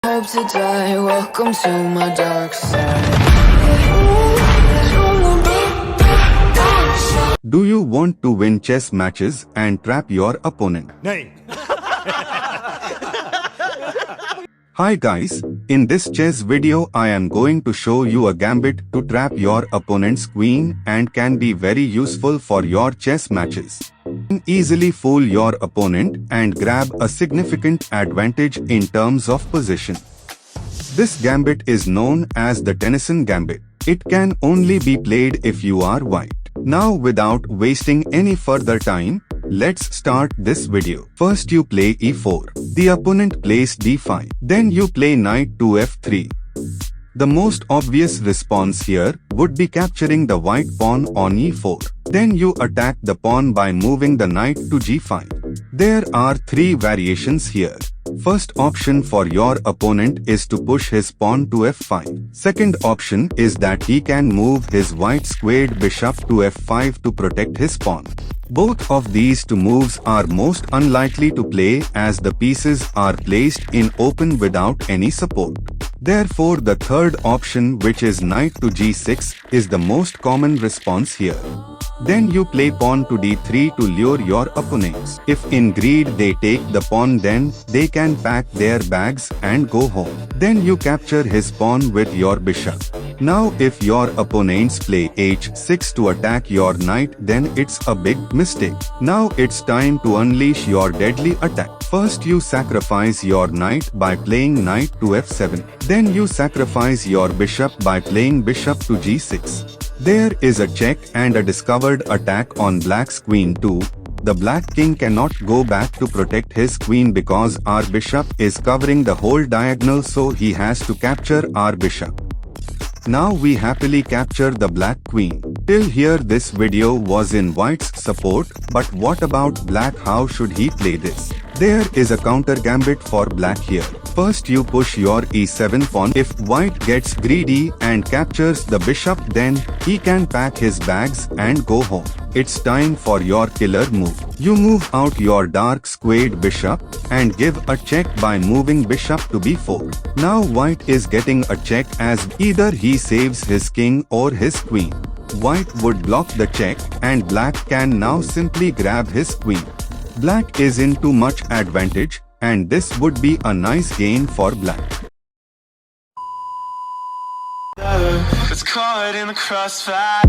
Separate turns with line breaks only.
Hope to die, welcome to my dark side.
Do you want to win chess matches and trap your opponent?
नहीं.
Hi guys, in this chess video I am going to show you a gambit to trap your opponent's queen and can be very useful for your chess matches. You can easily fool your opponent and grab a significant advantage in terms of position. This gambit is known as the Tennison Gambit. It can only be played if you are white. Now without wasting any further time, let's start this video. First you play e4. The opponent plays d5. Then you play knight to f3. The most obvious response here would be capturing the white pawn on e4. Then you attack the pawn by moving the knight to g5. There are three variations here. First option for your opponent is to push his pawn to f5. Second option is that he can move his white squared bishop to f5 to protect his pawn. Both of these two moves are most unlikely to play as the pieces are placed in open without any support. Therefore, the third option, which is knight to g6, is the most common response here. Then you play pawn to d3 to lure your opponents. If in greed they take the pawn, then they can pack their bags and go home. Then you capture his pawn with your bishop. Now if your opponents play h6 to attack your knight, then it's a big mistake. Now it's time to unleash your deadly attack. First you sacrifice your knight by playing knight to f7. Then you sacrifice your bishop by playing bishop to g6. There is a check and a discovered attack on black's queen too. The black king cannot go back to protect his queen because our bishop is covering the whole diagonal, so he has to capture our bishop. Now we happily capture the black queen. Till here this video was in white's support, but what about black? How should he play this? There is a counter gambit for black here. First you push your e7 pawn. If white gets greedy and captures the bishop, then he can pack his bags and go home. It's time for your killer move. You move out your dark squared bishop and give a check by moving bishop to b4. Now white is getting a check as either he saves his king or his queen. White would block the check and black can now simply grab his queen. Black is in too much advantage, and this would be a nice gain for black.
It's caught in the crossfire.